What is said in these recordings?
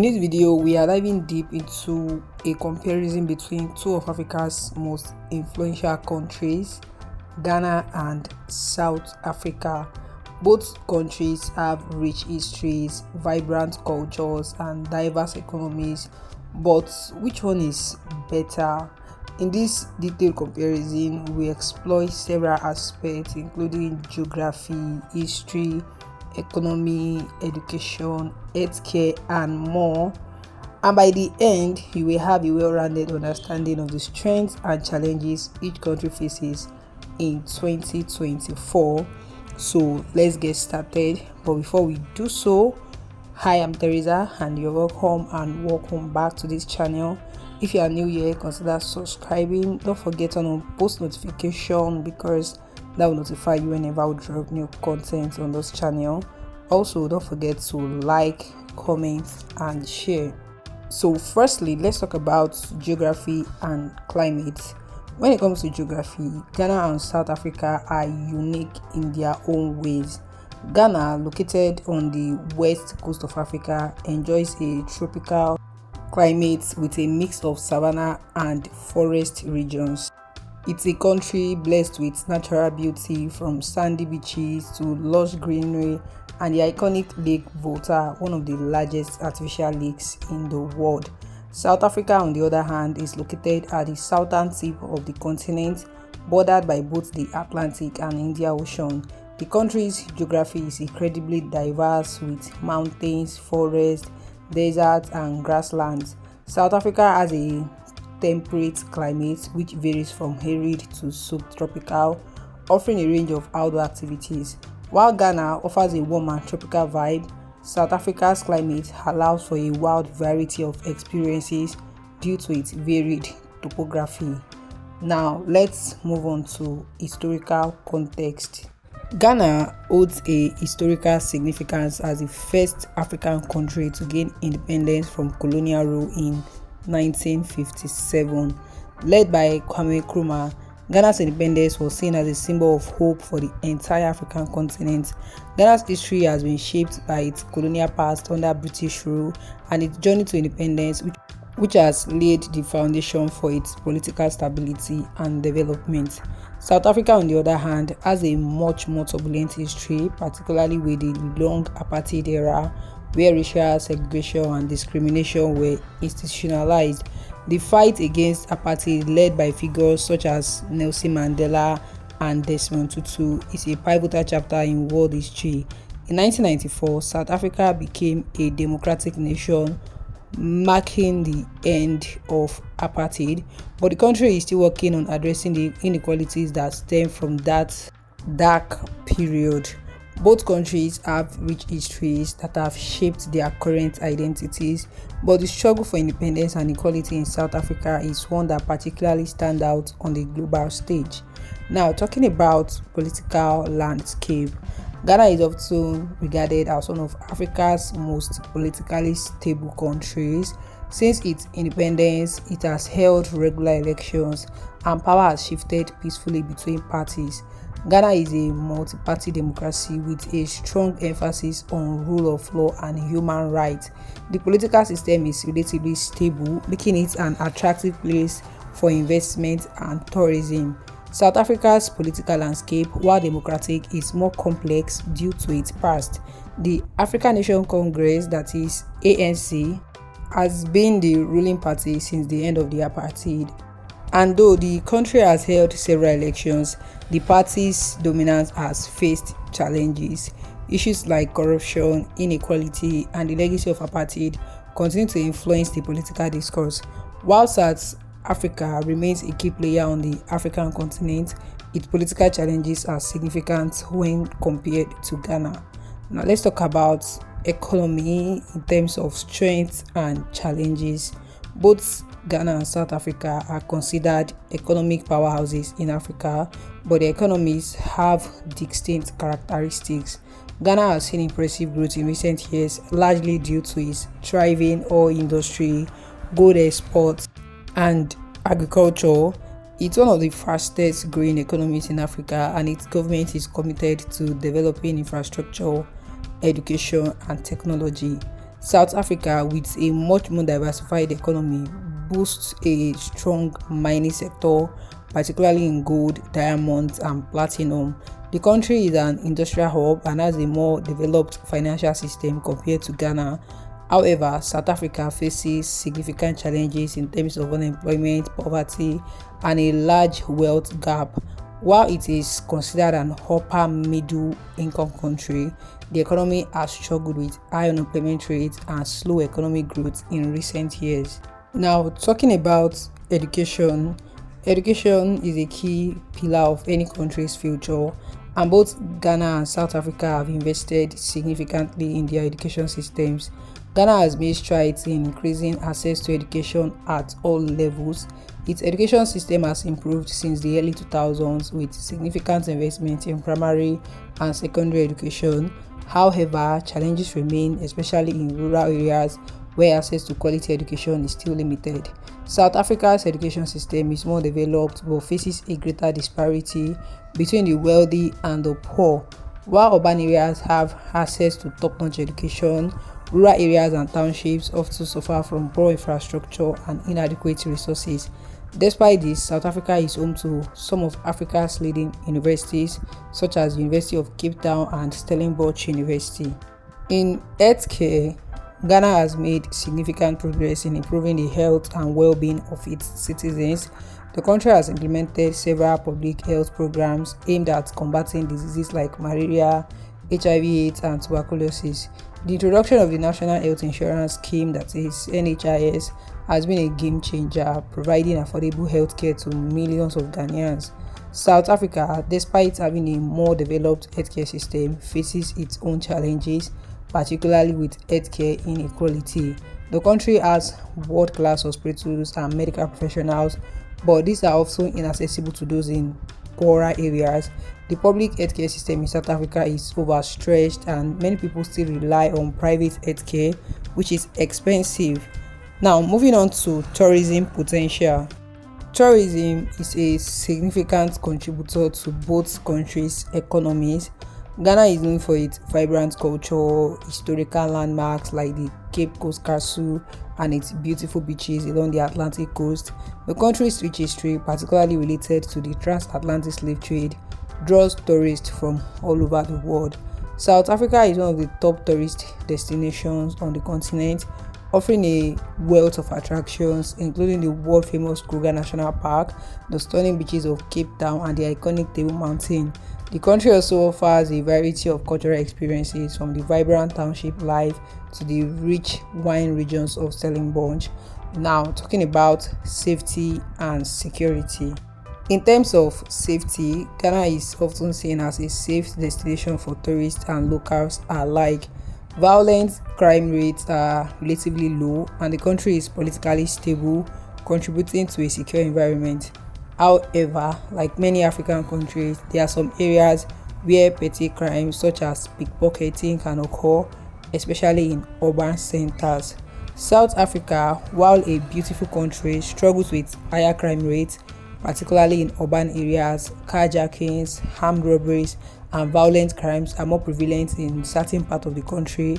In this video, we are diving deep into a comparison between two of Africa's most influential countries, Ghana and South Africa. Both countries have rich histories, vibrant cultures, and diverse economies, but which one is better? In this detailed comparison, we explore several aspects including geography, history, economy, education, healthcare, and more. And by the end, you will have a well-rounded understanding of the strengths and challenges each country faces in 2024. So let's get started. But before we do so, hi, I'm Teresa, and you're welcome back to this channel. If you are new here, consider subscribing. Don't forget to turn on post notification because that will notify you whenever we drop new content on this channel. Also, don't forget to like, comment, and share. So firstly, let's talk about geography and climate. When it comes to geography, Ghana and South Africa are unique in their own ways. Ghana, located on the west coast of Africa, enjoys a tropical climate with a mix of savanna and forest regions. It's a country blessed with natural beauty, from sandy beaches to lush greenery and the iconic Lake Volta, one of the largest artificial lakes in the world. South Africa, on the other hand, is located at the southern tip of the continent, bordered by both the Atlantic and Indian Ocean. The country's geography is incredibly diverse with mountains, forests, deserts, and grasslands. South Africa has a temperate climate which varies from arid to subtropical, offering a range of outdoor activities. While Ghana offers a warm and tropical vibe, South Africa's climate allows for a wide variety of experiences due to its varied topography. Now, let's move on to historical context. Ghana holds a historical significance as the first African country to gain independence from colonial rule in 1957. Led by Kwame Nkrumah, Ghana's independence was seen as a symbol of hope for the entire African continent. Ghana's history has been shaped by its colonial past under British rule and its journey to independence, which has laid the foundation for its political stability and development. South Africa, on the other hand, has a much more turbulent history, particularly with the long apartheid era, where racial segregation and discrimination were institutionalized. The fight against apartheid, led by figures such as Nelson Mandela and Desmond Tutu, is a pivotal chapter in world history. In 1994, South Africa became a democratic nation, marking the end of apartheid, but the country is still working on addressing the inequalities that stem from that dark period. Both countries have rich histories that have shaped their current identities, but the struggle for independence and equality in South Africa is one that particularly stands out on the global stage. Now, talking about political landscape, Ghana is often regarded as one of Africa's most politically stable countries. Since its independence, it has held regular elections and power has shifted peacefully between parties. Ghana is a multi-party democracy with a strong emphasis on rule of law and human rights. The political system is relatively stable, making it an attractive place for investment and tourism. South Africa's political landscape, while democratic, is more complex due to its past. The African National Congress, that is ANC, has been the ruling party since the end of the apartheid. And though the country has held several elections, the party's dominance has faced challenges. Issues like corruption, inequality, and the legacy of apartheid continue to influence the political discourse. While South Africa remains a key player on the African continent, its political challenges are significant when compared to Ghana. Now let's talk about economy in terms of strengths and challenges. Both Ghana and South Africa are considered economic powerhouses in Africa, but their economies have distinct characteristics. Ghana has seen impressive growth in recent years, largely due to its thriving oil industry, gold exports, and agriculture. It's one of the fastest growing economies in Africa, and its government is committed to developing infrastructure, education, and technology. South Africa, with a much more diversified economy, boasts a strong mining sector, particularly in gold, diamonds, and platinum. The country is an industrial hub and has a more developed financial system compared to Ghana. However, South Africa faces significant challenges in terms of unemployment, poverty, and a large wealth gap. While it is considered an upper middle income country, the economy has struggled with high unemployment rates and slow economic growth in recent years. Now, talking about education, education is a key pillar of any country's future, and both Ghana and South Africa have invested significantly in their education systems. Ghana has made strides in increasing access to education at all levels. Its education system has improved since the early 2000s with significant investment in primary and secondary education. However, challenges remain, especially in rural areas where access to quality education is still limited. South Africa's education system is more developed but faces a greater disparity between the wealthy and the poor. While urban areas have access to top-notch education, rural areas and townships often suffer from poor infrastructure and inadequate resources. Despite this, South Africa is home to some of Africa's leading universities, such as University of Cape Town and Stellenbosch University. In healthcare, Ghana has made significant progress in improving the health and well-being of its citizens. The country has implemented several public health programs aimed at combating diseases like malaria, HIV/AIDS, and tuberculosis. The introduction of the National Health Insurance Scheme, that is NHIS, has been a game changer, providing affordable healthcare to millions of Ghanaians. South Africa, despite having a more developed healthcare system, faces its own challenges, particularly with healthcare inequality. The country has world-class hospitals and medical professionals, but these are often inaccessible to those in poorer areas. The public healthcare system in South Africa is overstretched and many people still rely on private healthcare, which is expensive. Now, moving on to tourism potential. Tourism is a significant contributor to both countries' economies. Ghana is known for its vibrant culture, historical landmarks like the Cape Coast Castle and its beautiful beaches along the Atlantic coast. The country's rich history, particularly related to the transatlantic slave trade, draws tourists from all over the world. South Africa is one of the top tourist destinations on the continent, offering a wealth of attractions, including the world-famous Kruger National Park, the stunning beaches of Cape Town, and the iconic Table Mountain. The country also offers a variety of cultural experiences, from the vibrant township life to the rich wine regions of Stellenbosch. Now, talking about safety and security. In terms of safety, Ghana is often seen as a safe destination for tourists and locals alike. Violent crime rates are relatively low, and the country is politically stable, contributing to a secure environment. However, like many African countries, there are some areas where petty crimes such as pickpocketing can occur, especially in urban centers. South Africa, while a beautiful country, struggles with higher crime rates, particularly in urban areas. Carjackings, armed robberies, and violent crimes are more prevalent in certain parts of the country.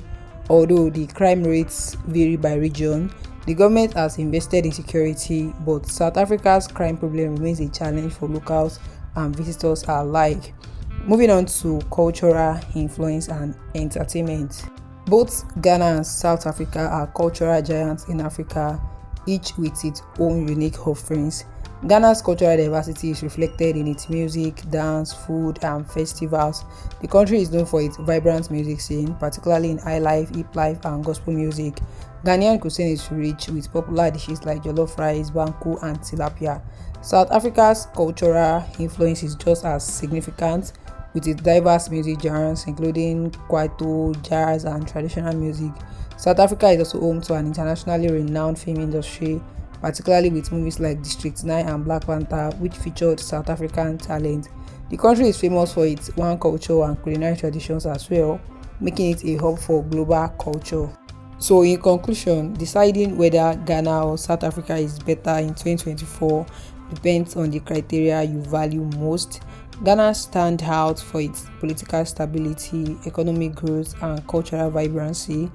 Although the crime rates vary by region, the government has invested in security, but South Africa's crime problem remains a challenge for locals and visitors alike. Moving on to cultural influence and entertainment. Both Ghana and South Africa are cultural giants in Africa, each with its own unique offerings. Ghana's cultural diversity is reflected in its music, dance, food, and festivals. The country is known for its vibrant music scene, particularly in highlife, hip life, and gospel music. Ghanaian cuisine is rich with popular dishes like jollof rice, banku, and tilapia. South Africa's cultural influence is just as significant, with its diverse music genres including kwaito, jazz, and traditional music. South Africa is also home to an internationally renowned film industry, particularly with movies like District 9 and Black Panther, which featured South African talent. The country is famous for its wine culture and culinary traditions as well, making it a hub for global culture. So in conclusion, deciding whether Ghana or South Africa is better in 2024 depends on the criteria you value most. Ghana stands out for its political stability, economic growth, and cultural vibrancy.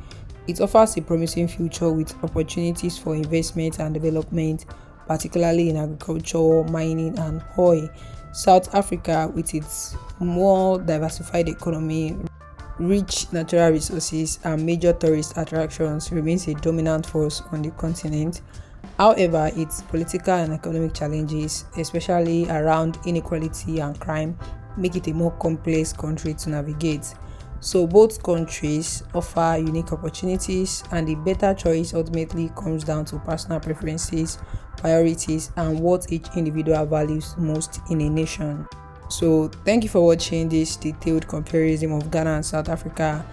It offers a promising future with opportunities for investment and development, particularly in agriculture, mining, and oil. South Africa, with its more diversified economy, rich natural resources, and major tourist attractions, remains a dominant force on the continent. However, its political and economic challenges, especially around inequality and crime, make it a more complex country to navigate. So, both countries offer unique opportunities, and the better choice ultimately comes down to personal preferences, priorities, and what each individual values most in a nation. So, thank you for watching this detailed comparison of Ghana and South Africa.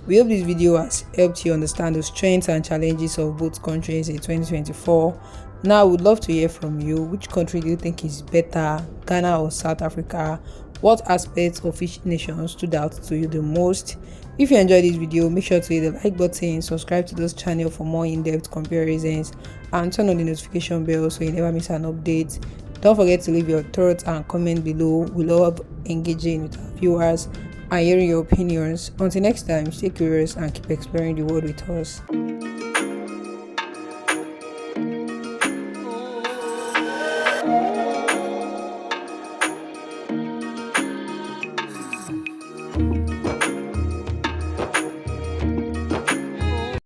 We hope this video has helped you understand the strengths and challenges of both countries in 2024. Now, I would love to hear from you. Which country do you think is better, Ghana or South Africa? What aspects of each nation stood out to you the most? If you enjoyed this video, make sure to hit the like button, subscribe to this channel for more in-depth comparisons, and turn on the notification bell so you never miss an update. Don't forget to leave your thoughts and comment below. We love engaging with our viewers and hearing your opinions. Until next time, stay curious and keep exploring the world with us.